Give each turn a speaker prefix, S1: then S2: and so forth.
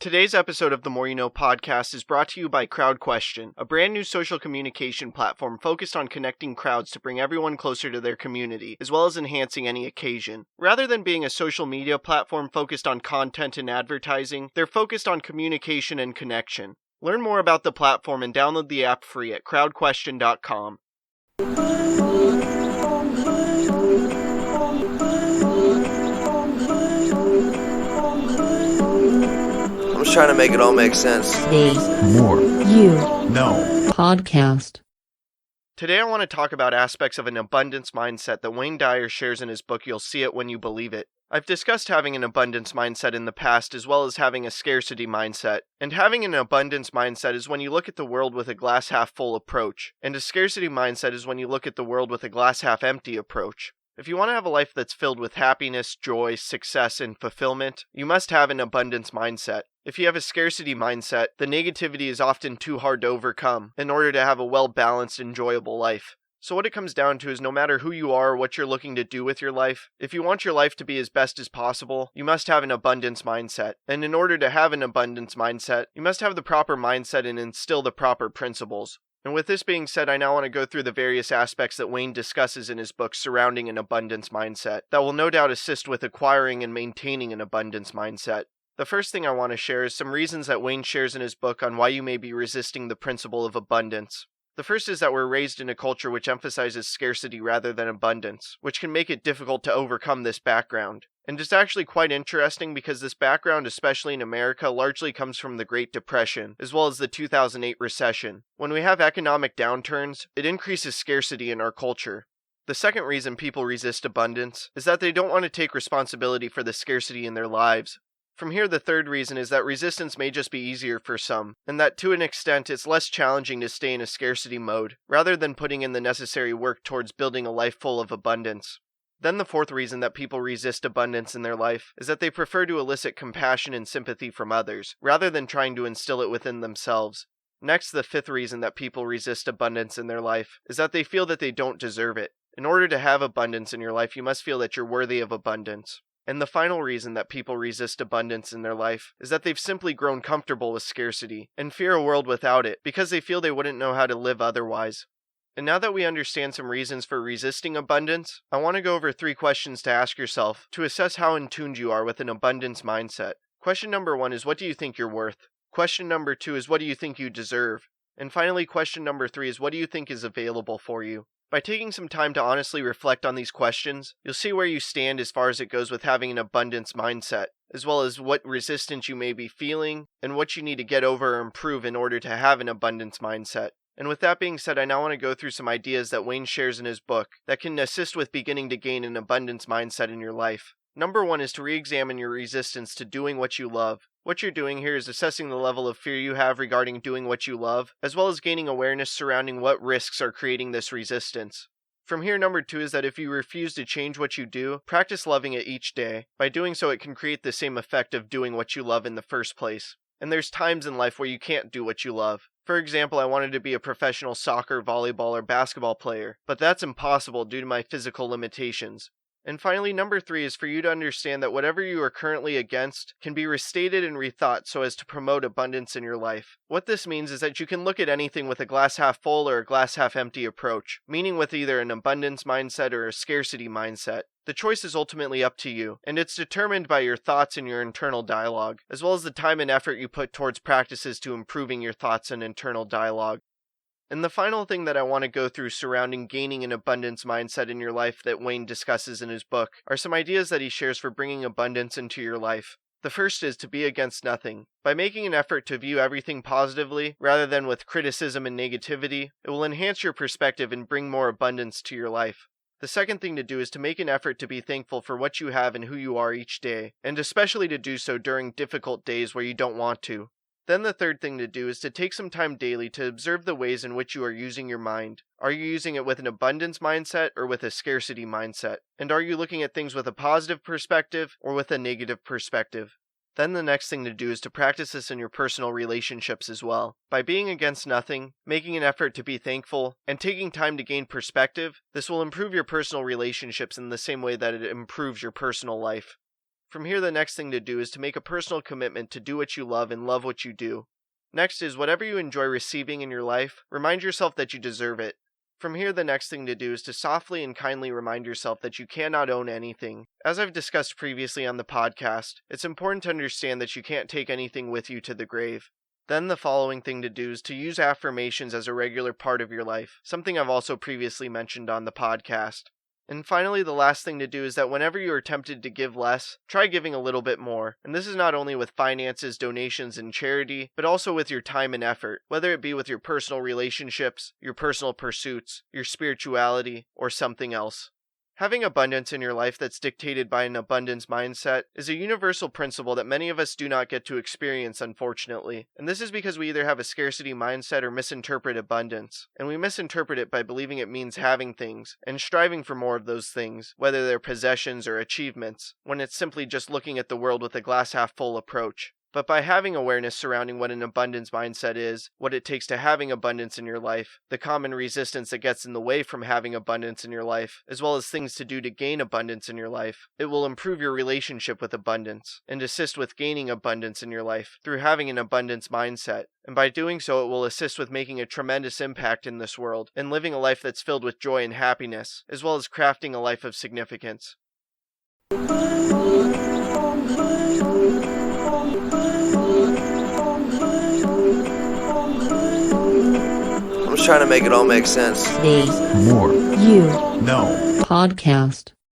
S1: Today's episode of the More You Know podcast is brought to you by CrowdQuestion, a brand new social communication platform focused on connecting crowds to bring everyone closer to their community, as well as enhancing any occasion. Rather than being a social media platform focused on content and advertising, they're focused on communication and connection. Learn more about the platform and download the app free at crowdquestion.com.
S2: I'm just trying to make it all make sense.
S3: Today's
S4: More
S3: You
S4: No
S3: podcast.
S1: Today I want to talk about aspects of an abundance mindset that Wayne Dyer shares in his book You'll See It When You Believe It. I've discussed having an abundance mindset in the past as well as having a scarcity mindset. And having an abundance mindset is when you look at the world with a glass half full approach. And a scarcity mindset is when you look at the world with a glass half empty approach. If you want to have a life that's filled with happiness, joy, success, and fulfillment, you must have an abundance mindset. If you have a scarcity mindset, the negativity is often too hard to overcome in order to have a well-balanced, enjoyable life. So what it comes down to is no matter who you are or what you're looking to do with your life, if you want your life to be as best as possible, you must have an abundance mindset. And in order to have an abundance mindset, you must have the proper mindset and instill the proper principles. And with this being said, I now want to go through the various aspects that Wayne discusses in his book surrounding an abundance mindset that will no doubt assist with acquiring and maintaining an abundance mindset. The first thing I want to share is some reasons that Wayne shares in his book on why you may be resisting the principle of abundance. The first is that we're raised in a culture which emphasizes scarcity rather than abundance, which can make it difficult to overcome this background. And it's actually quite interesting because this background, especially in America, largely comes from the Great Depression, as well as the 2008 recession. When we have economic downturns, it increases scarcity in our culture. The second reason people resist abundance is that they don't want to take responsibility for the scarcity in their lives. From here, the third reason is that resistance may just be easier for some, and that to an extent it's less challenging to stay in a scarcity mode, rather than putting in the necessary work towards building a life full of abundance. Then the fourth reason that people resist abundance in their life is that they prefer to elicit compassion and sympathy from others, rather than trying to instill it within themselves. Next, the fifth reason that people resist abundance in their life is that they feel that they don't deserve it. In order to have abundance in your life, you must feel that you're worthy of abundance. And the final reason that people resist abundance in their life is that they've simply grown comfortable with scarcity and fear a world without it because they feel they wouldn't know how to live otherwise. And now that we understand some reasons for resisting abundance, I want to go over 3 questions to ask yourself to assess how in tune you are with an abundance mindset. Question number 1 is, what do you think you're worth? Question number 2 is, what do you think you deserve? And finally, question number 3 is, what do you think is available for you? By taking some time to honestly reflect on these questions, you'll see where you stand as far as it goes with having an abundance mindset, as well as what resistance you may be feeling, and what you need to get over or improve in order to have an abundance mindset. And with that being said, I now want to go through some ideas that Wayne shares in his book that can assist with beginning to gain an abundance mindset in your life. Number 1 is to re-examine your resistance to doing what you love. What you're doing here is assessing the level of fear you have regarding doing what you love, as well as gaining awareness surrounding what risks are creating this resistance. From here, number 2 is that if you refuse to change what you do, practice loving it each day. By doing so, it can create the same effect of doing what you love in the first place. And there's times in life where you can't do what you love. For example, I wanted to be a professional soccer, volleyball, or basketball player, but that's impossible due to my physical limitations. And finally, number 3 is for you to understand that whatever you are currently against can be restated and rethought so as to promote abundance in your life. What this means is that you can look at anything with a glass half full or a glass half empty approach, meaning with either an abundance mindset or a scarcity mindset. The choice is ultimately up to you, and it's determined by your thoughts and your internal dialogue, as well as the time and effort you put towards practices to improving your thoughts and internal dialogue. And the final thing that I want to go through surrounding gaining an abundance mindset in your life that Wayne discusses in his book are some ideas that he shares for bringing abundance into your life. The first is to be against nothing. By making an effort to view everything positively, rather than with criticism and negativity, it will enhance your perspective and bring more abundance to your life. The second thing to do is to make an effort to be thankful for what you have and who you are each day, and especially to do so during difficult days where you don't want to. Then the third thing to do is to take some time daily to observe the ways in which you are using your mind. Are you using it with an abundance mindset or with a scarcity mindset? And are you looking at things with a positive perspective or with a negative perspective? Then the next thing to do is to practice this in your personal relationships as well. By being against nothing, making an effort to be thankful, and taking time to gain perspective, this will improve your personal relationships in the same way that it improves your personal life. From here, the next thing to do is to make a personal commitment to do what you love and love what you do. Next is whatever you enjoy receiving in your life, remind yourself that you deserve it. From here, the next thing to do is to softly and kindly remind yourself that you cannot own anything. As I've discussed previously on the podcast, it's important to understand that you can't take anything with you to the grave. Then the following thing to do is to use affirmations as a regular part of your life, something I've also previously mentioned on the podcast. And finally, the last thing to do is that whenever you are tempted to give less, try giving a little bit more. And this is not only with finances, donations, and charity, but also with your time and effort, whether it be with your personal relationships, your personal pursuits, your spirituality, or something else. Having abundance in your life that's dictated by an abundance mindset is a universal principle that many of us do not get to experience, unfortunately. And this is because we either have a scarcity mindset or misinterpret abundance. And we misinterpret it by believing it means having things and striving for more of those things, whether they're possessions or achievements, when it's simply just looking at the world with a glass half full approach. But by having awareness surrounding what an abundance mindset is, what it takes to having abundance in your life, the common resistance that gets in the way from having abundance in your life, as well as things to do to gain abundance in your life, it will improve your relationship with abundance and assist with gaining abundance in your life through having an abundance mindset. And by doing so, it will assist with making a tremendous impact in this world and living a life that's filled with joy and happiness, as well as crafting a life of significance.
S2: I'm just trying to make it all make sense.
S3: The
S4: More
S3: You
S4: No
S3: Podcast.